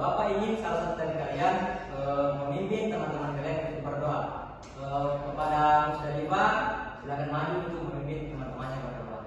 Bapak ingin salah satu dari kalian memimpin teman-teman kalian untuk berdoa. Kepada Musdalifah, silakan maju untuk memimpin teman-temannya berdoa.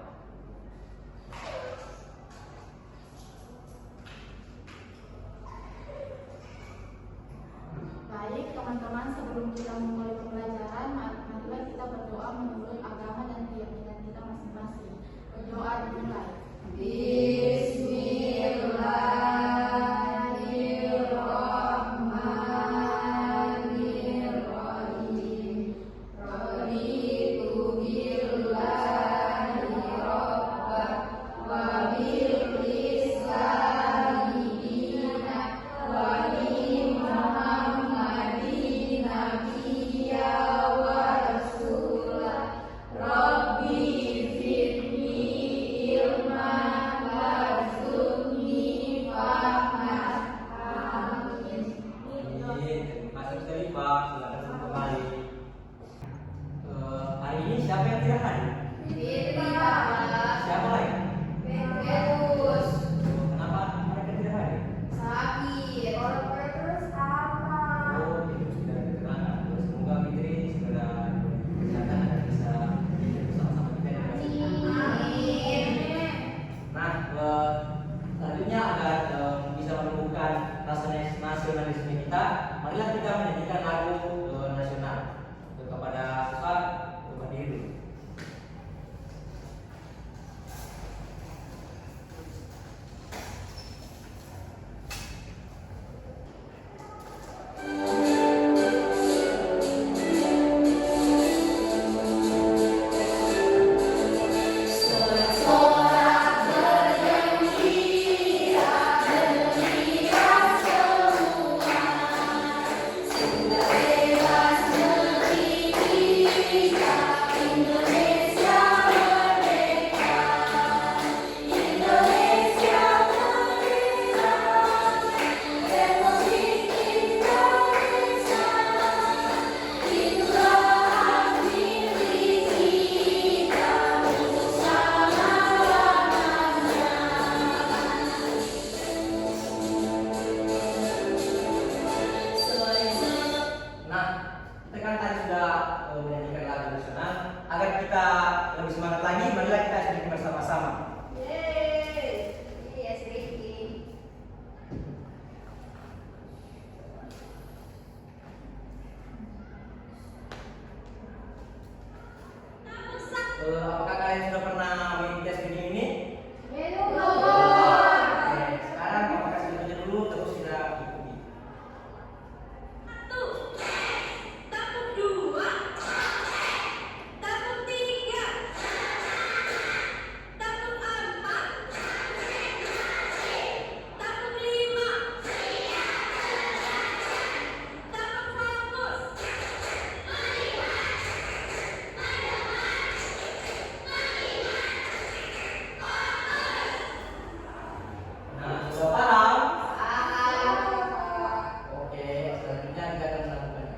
Baik teman-teman, sebelum kita memulai pembelajaran, marilah kita berdoa menurut agama dan keyakinan kita masing-masing. Berdoa dimulai. Bismillahirrahmanirrahim. Raditu billahi rabban wa bil islami dinan wa bi Muhammadin nabiyya wa rasulah. Rabbi zidni ilman warzuqni fahman. Amin. Terima kasih Musdalifah, silakan kembali. Hari ini siapa yang tidak hadir? Siapa lagi? Kenapa mereka tidak hadir? Oh, itu sudah keterangan. Semoga Fitri segera kesehatan dan bisa hidup bersama-sama kita di Nah, selanjutnya agar bisa menumbuhkan rasa nasionalisme kita, marilah kita menyanyikan lagu nasional. Kepada siswa berdiri dulu. Nah, kita kan tadi sudah menyanyikan lagu nasional. Agar kita lebih semangat lagi, marilah kita sedikit bersama-sama. Apakah kalian sudah pernah mengikuti SPG ini? Oke, sekarang Bapak kasih tunjuk dulu, terus kita ikuti. Nah, sudah paham? Oke, selanjutnya kita akan melakukan.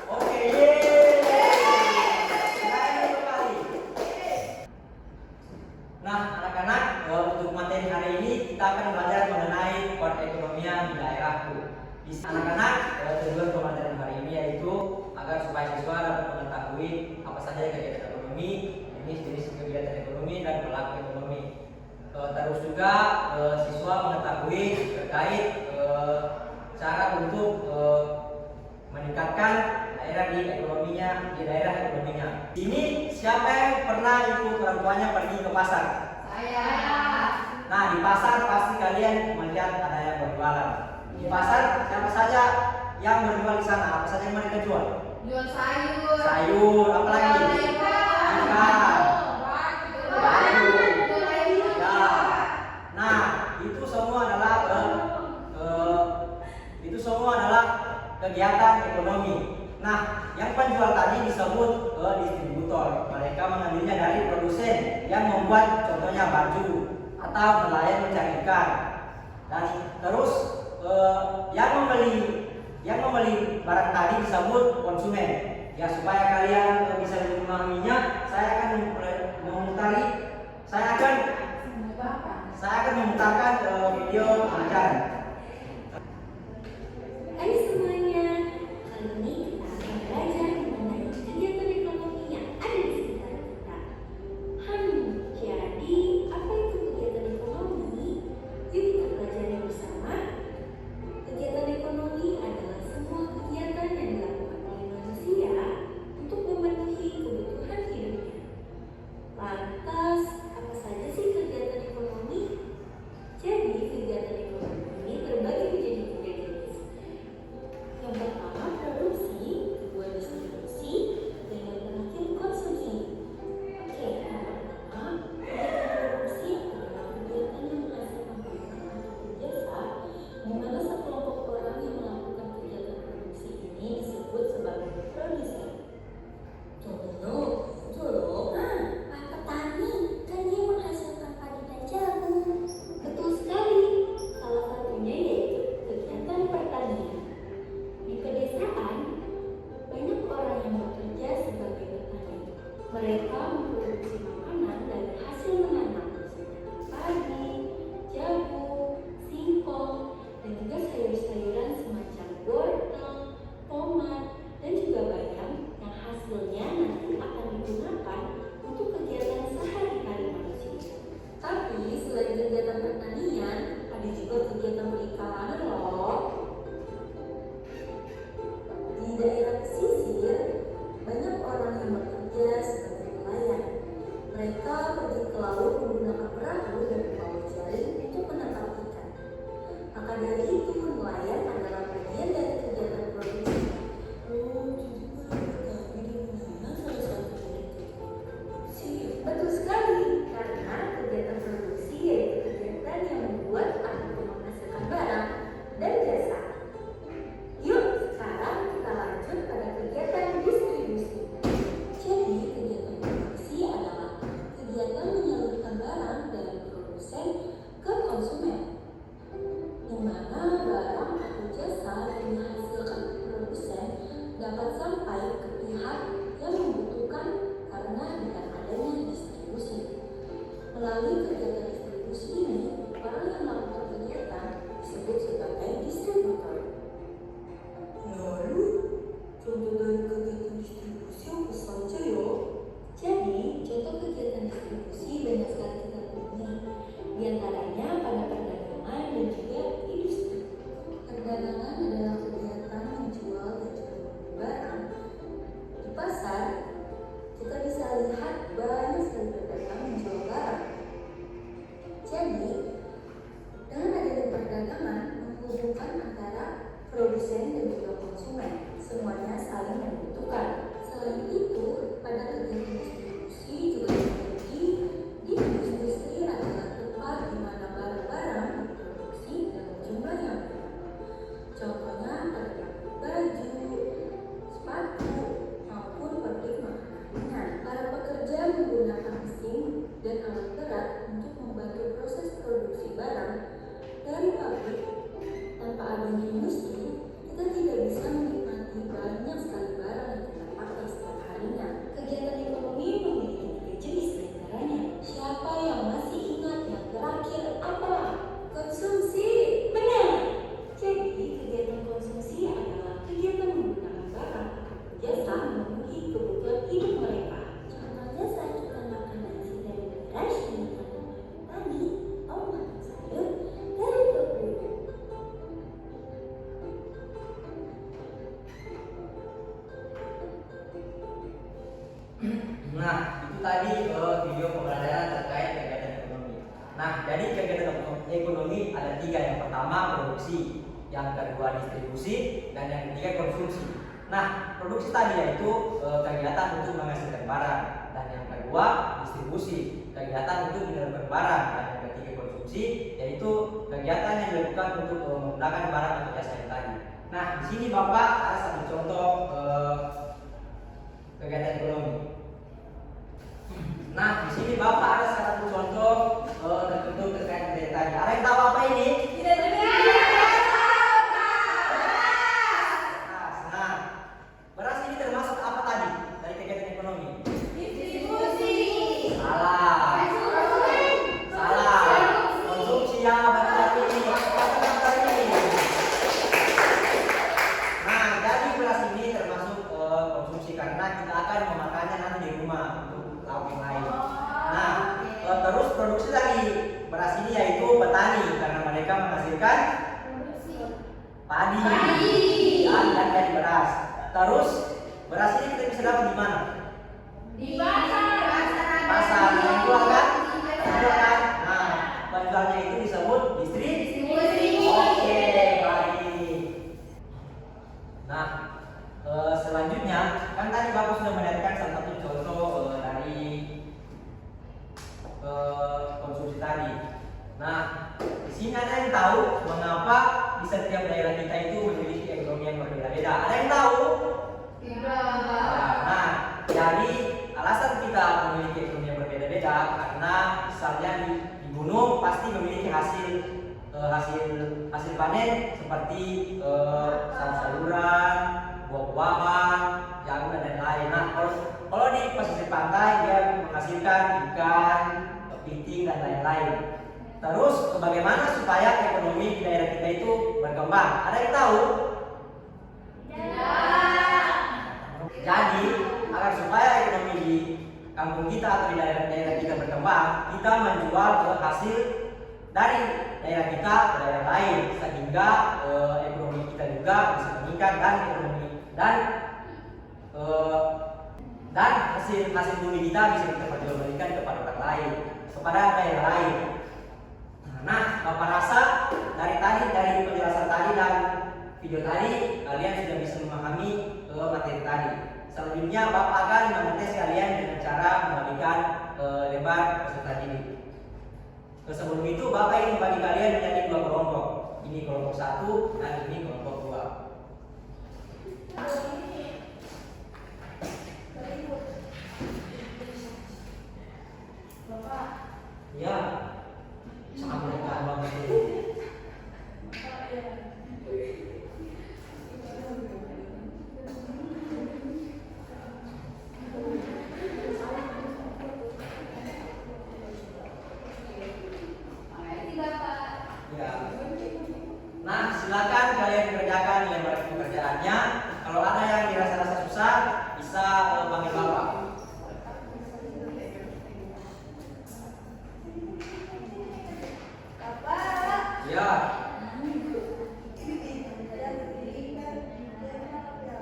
Oke, silakan kembali. Nah, anak-anak, untuk materi hari ini kita akan belajar mengenai perekonomian di daerahku. Di anak-anak, tujuan pembelajaran hari ini yaitu agar supaya siswa dapat mengetahui apa saja kegiatan ekonomi, jenis-jenis kegiatan ekonomi dan pelaku ekonomi. Terus juga siswa mengetahui terkait cara untuk meningkatkan daerah ekonominya. Ini siapa yang pernah ikut orang tuanya pergi ke pasar? Nah, di pasar pasti kalian melihat ada yang berjualan. Di pasar siapa saja yang berjual di sana? Apa saja yang mereka jual? Jual sayur. Sayur, apa lagi? Ikan. Baju. Ya. Nah, itu semua adalah kegiatan ekonomi. Nah, yang Yang penjual tadi disebut distributor. Mereka mengambilnya dari produsen yang membuat contohnya baju atau nelayan mencari ikan. Dan terus yang membeli barang tadi disebut konsumen. Ya, supaya kalian bisa lebih memahaminya, saya akan memutarkan video pengajaran. Hai semuanya, kali ini kita akan belajar mengenai kegiatan ekonomi yang ada di sekitar kita. Jadi apa itu kegiatan ekonomi? Yuk kita pelajari bersama. Kegiatan ekonomi adalah semua kegiatan yang dilakukan oleh manusia untuk memenuhi kebutuhan hidupnya. Lantas, apa saja sih kegiatan ekonomi? Jadi, kegiatan ekonomi ini terbagi menjadi 3 jenis. Yang pertama produksi, kedua distribusi, dan yang terakhir konsumsi. Oke, yang pertama, kegiatan produksi adalah kegiatan yang menghasilkan barang atau jasa, di mana sekelompok orang yang melakukan kegiatan produksi ini disebut sebagai produsen. Contohnya, petani kan dia menghasilkan padi dan jagung. Betul sekali. Salah satunya yaitu kegiatan pertanian. Di pedesaan, banyak orang yang bekerja sebagai petani. Mereka memproduksi makanan dari hasil menanam, seperti padi, jagung, singkong, dan juga sayur-sayuran semacam wortel, tomat, dan juga bayam yang hasilnya nanti akan digunakan untuk kegiatan sehari-hari manusia. Tapi selain kegiatan pertanian, ada juga kegiatan perikanan loh. Di daerah pesisir, banyak orang yang bekerja sebagai nelayan. Mereka pergi ke laut menggunakan perahu dan membawa jaring untuk menangkap ikan. Maka dari itu, nelayan adalah bagian dari kegiatan produksi. Betul sekali, karena kegiatan produksi yaitu kegiatan yang membuat atau menghasilkan barang dan jasa. Yuk, sekarang kita lanjut pada kegiatan distribusi. Jadi, kegiatan produksi adalah kegiatan menyalurkan barang dari produsen ke konsumen, di mana barang atau jasa yang dihasilkan produsen dapat sampai ke pihak yang membutuhkan karena dengan adanya distribusi. Melalui kegiatan distribusi ini, orang yang melakukan kegiatan disebut sebagai distributor. Lalu, contoh dari kegiatan distribusi apa saja ya? Jadi, contoh kegiatan distribusi banyak sekali kita temui. Di antaranya pada perdagangan dan juga industri. Perdagangan adalah kegiatan menjual dan juga membeli barang. Di pasar, kita bisa lihat banyak sekali pedagang menjual barang. Jadi, dengan adanya perdagangan menghubungkan antara produsen dan juga konsumen, semuanya saling membutuhkan. Selain itu, pada kegiatan distribusi juga terjadi di industri adalah tempat di mana barang-barang diproduksi dalam jumlah yang banyak. Contohnya pada baju, sepatu, maupun pabrik makanan. Para pekerja menggunakan mesin dan alat berat untuk membantu proses produksi barang dari pabrik. Tanpa adanya industri, kita tidak bisa menikmati banyak sekali barang yang kita pakai setiap harinya. Kegiatan ekonomi memiliki 3 jenis diantaranya. Siapa yang masih ingat yang terakhir apa? Konsumsi. Benar. Jadi, kegiatan konsumsi adalah kegiatan menggunakan barang atau jasa memenuhi kebutuhan hidup mereka. Contohnya saat kita makan nasi dari beras, makan tani, atau makan sayur dari kebun. Nah, itu tadi video pembelajaran terkait kegiatan ekonomi. Nah, jadi kegiatan ekonomi ada 3. Yang pertama produksi, yang kedua distribusi, dan yang ketiga konsumsi. Nah, produksi tadi yaitu kegiatan untuk menghasilkan barang, dan yang kedua distribusi, kegiatan untuk menyalurkan barang, dan yang ketiga konsumsi yaitu kegiatan yang dilakukan untuk menggunakan barang atau jasa yang tadi. Nah, di sini Bapak ada satu contoh kegiatan ekonomi. Nah, di sini Bapak ada satu contoh tertentu terkait kegiatan tadi. Ada yang tahu apa ini? Tidak juga. Nah, beras ini termasuk apa tadi dari kegiatan ekonomi? Distribusi. Salah. Salah. Konsumsi ya, benar ini. Benar ini. Nah, jadi beras ini termasuk konsumsi karena kita akan memakannya nanti di rumah untuk lauk yang lain. Nah, terus produksi dari beras ini yaitu petani karena mereka menghasilkan padi dan dari beras. Terus beras ini kita bisa dapat di mana? Di pasar. Pasar yang jual kan? Jual kan? Nah, penjualnya itu disebut distribusi. Oke, baik. Nah, selanjutnya kan tadi Bapak sudah melihatkan salah satu contoh dari konsumsi tadi. Nah, di sini ada yang tahu mengapa di setiap daerah kita itu memiliki ekonomi yang berbeda-beda? Ada yang tahu? Nah, jadi alasan kita memiliki ekonomi yang berbeda-beda karena misalnya di gunung pasti memiliki hasil panen seperti sayur-sayuran, buah-buahan, jagung dan lain-lain. Nah, kalau di pesisir pantai dia menghasilkan ikan, kepiting dan lain-lain. Terus bagaimana supaya ekonomi di daerah kita itu berkembang? Ada yang tahu? Jadi, agar supaya ekonomi di kampung kita atau di daerah-daerah kita berkembang, kita menjual hasil dari daerah kita ke daerah lain sehingga ekonomi kita juga bisa meningkat dan hasil bumi kita bisa kita perjualbelikan kepada orang lain, kepada daerah lain. Nah, Bapak rasa dari penjelasan tadi dan video tadi kalian sudah bisa memahami materi tadi. Selanjutnya Bapak akan mengetes kalian dengan cara membagikan lembar peserta didik. Sebelum itu Bapak ingin bagi kalian menjadi dua kelompok. Ini kelompok 1 dan ini kelompok 2. Bapak, Ya, sangat mudah banget ini. Ya. Nah, silakan kalian kerjakan lembar pekerjaannya. Kalau ada yang dirasa-rasa susah, bisa panggil Bapak. Ya.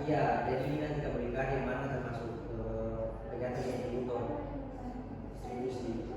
Iya, jadi ini nanti kita berikan yang mana termasuk kegiatan distributor, distribusi.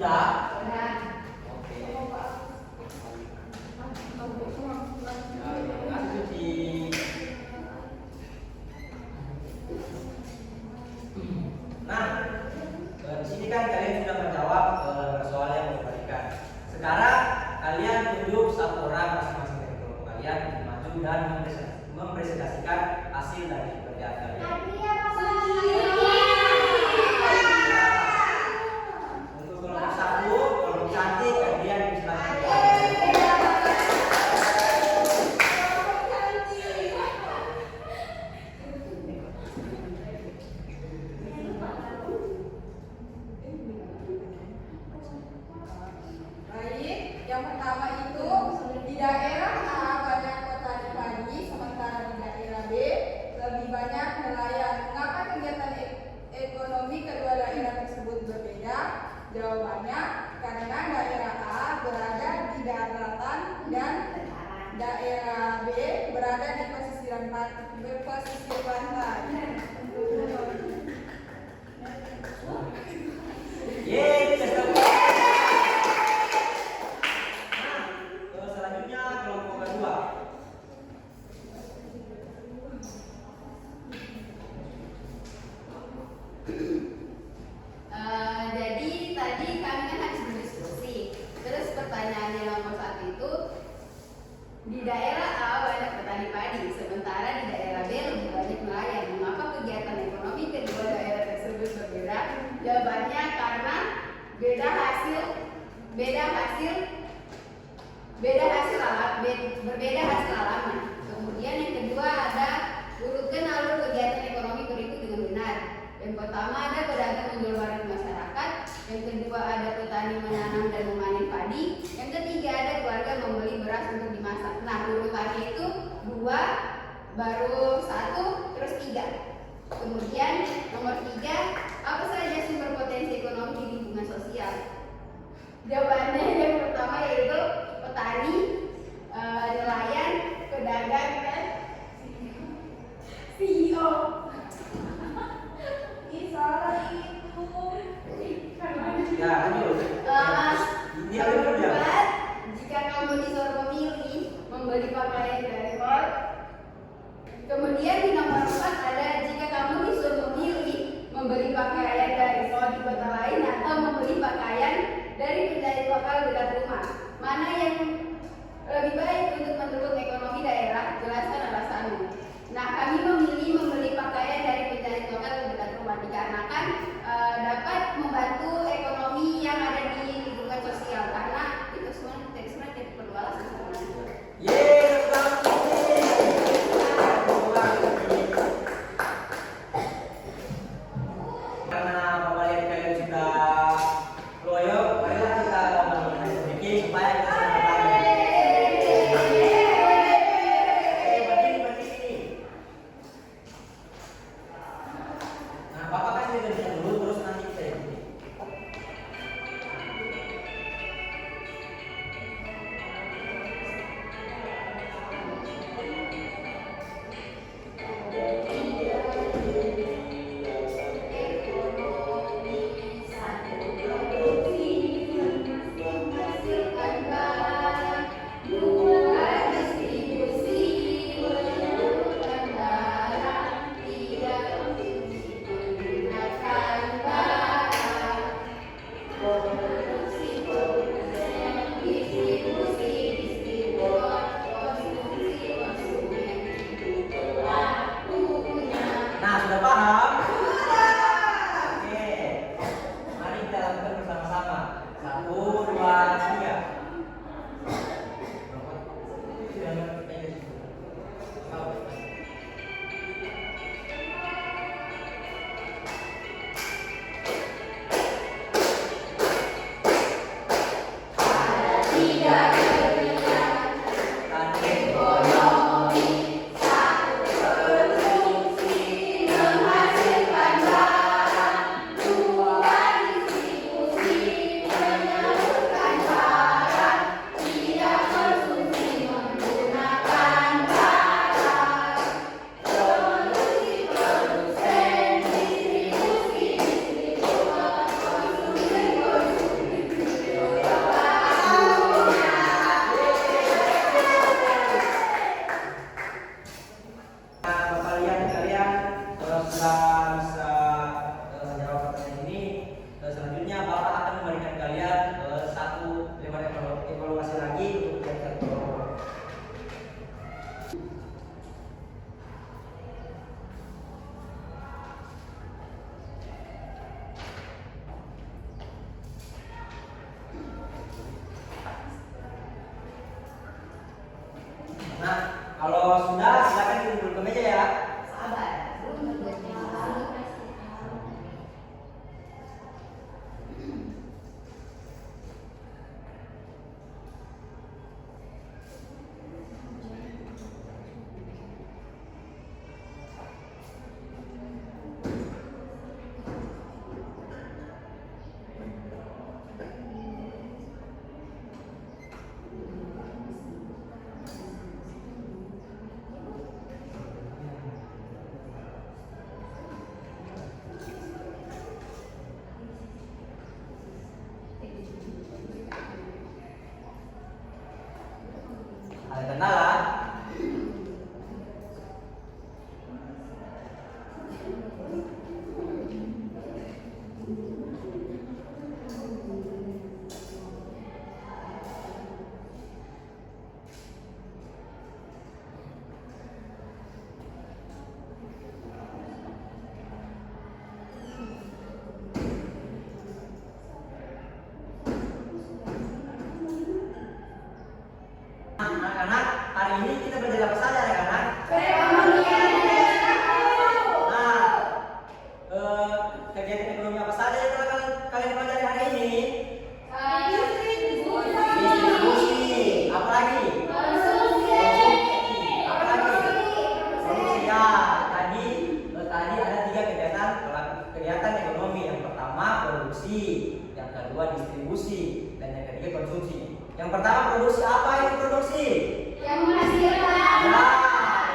Sudah? Nah, Oke. Ya, cuci. Nah, di sini kan kalian sudah menjawab soal yang berbalikan. Sekarang kalian tunjuk satu orang masing-masing dari kelompok kalian maju dan mempresentasikan hasil dari pekerjaan kalian. Untuk kelompok satu, kelompok cantik, kalian silakan. Baik, yang pertama itu di daerah A banyak petani padi, sementara di daerah B lebih banyak nelayan. Mengapa kegiatan ekonomi kedua daerah tersebut berbeda? Jawabannya karena daerah A berada di daratan dan daerah B berada di pesisir pantai. Yeay, kita sudah. Nah, selanjutnya kelompok kedua. Jadi tadi kami kan habis berdiskusi. Terus pertanyaan yang nomor 1 itu di daerah A banyak petani padi, sementara di daerah B lebih banyak nelayan. Mengapa kegiatan ekonomi kedua daerah tersebut berbeda? Jawabannya karena berbeda hasil alamnya. Kemudian yang kedua ada urutkan alur kegiatan ekonomi berikut dengan benar. Yang pertama ada pedagang menjual barang ke masyarakat. Yang kedua ada petani menanam dan memanen padi. Yang ketiga ada keluarga membeli beras untuk dimasak. Nah, urutannya itu 2, baru 1, terus 3. Kemudian nomor 3, apa saja sumber potensi ekonomi di lingkungan sosial? Jawabannya yang pertama yaitu petani, nelayan, pedagang, dan CEO. Salah itu. Ya, lanjut. Dia Nomor benar ya. 4, jika kamu disuruh memilih membeli pakaian dari Ford. Kemudian di nomor 4 ada jika kamu disuruh memilih membeli pakaian dari Ford di kota lain atau membeli pakaian dari penjahit lokal dekat rumah. Mana yang lebih baik untuk mendukung ekonomi daerah? Jelaskan alasannya. Nah, kami memilih membeli pakaian dari penjahit lokal dekat rumah dikarenakan dapat membantu ekonomi yang ada di lingkungan sosial, karena itu sebenarnya tidak perlu alasan sebenarnya. Yeay, selamat. Karena Bapak lihat kalian sudah loyo, marilah kita ngomong sedikit supaya kita semangat lagi. Berdiri. yang kedua distribusi, dan yang ketiga konsumsi. Yang pertama produksi, apa itu produksi? Yang menghasilkan. Ya,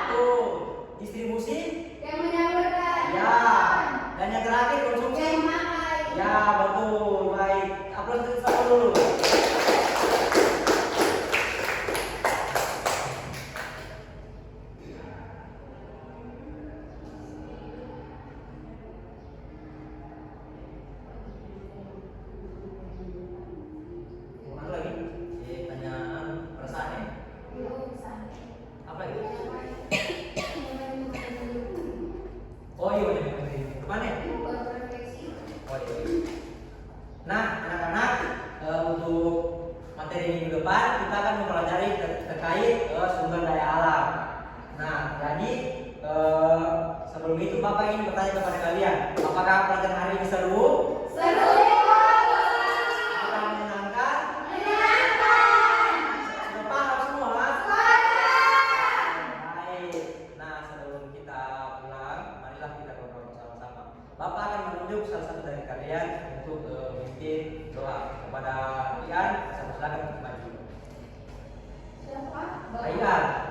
betul. Distribusi? Yang menyalurkan. Ya. Dan yang terakhir konsumsi? Yang memakai. Ya, betul. Baik. Aplaus untuk sama dulu. Mana lagi? Pertanyaan perasaan ya? Apa itu? Oh iya, kemana ya? Oh iya. Nah, anak-anak, untuk materi minggu depan kita akan mempelajari terkait sumber daya alam. Nah, jadi sebelum itu Bapak ingin bertanya kepada kalian, apakah pelajaran hari ini seru? Seru. Apakah menyenangkan? Menyenangkan. Sudah paham semua? Baik. Nah, sebelum kita pulang, marilah kita berdoa bersama-sama. Bapak akan menunjuk salah satu dari kalian untuk memimpin doa kepada kalian. Silakan untuk maju. Siapa? Kalian.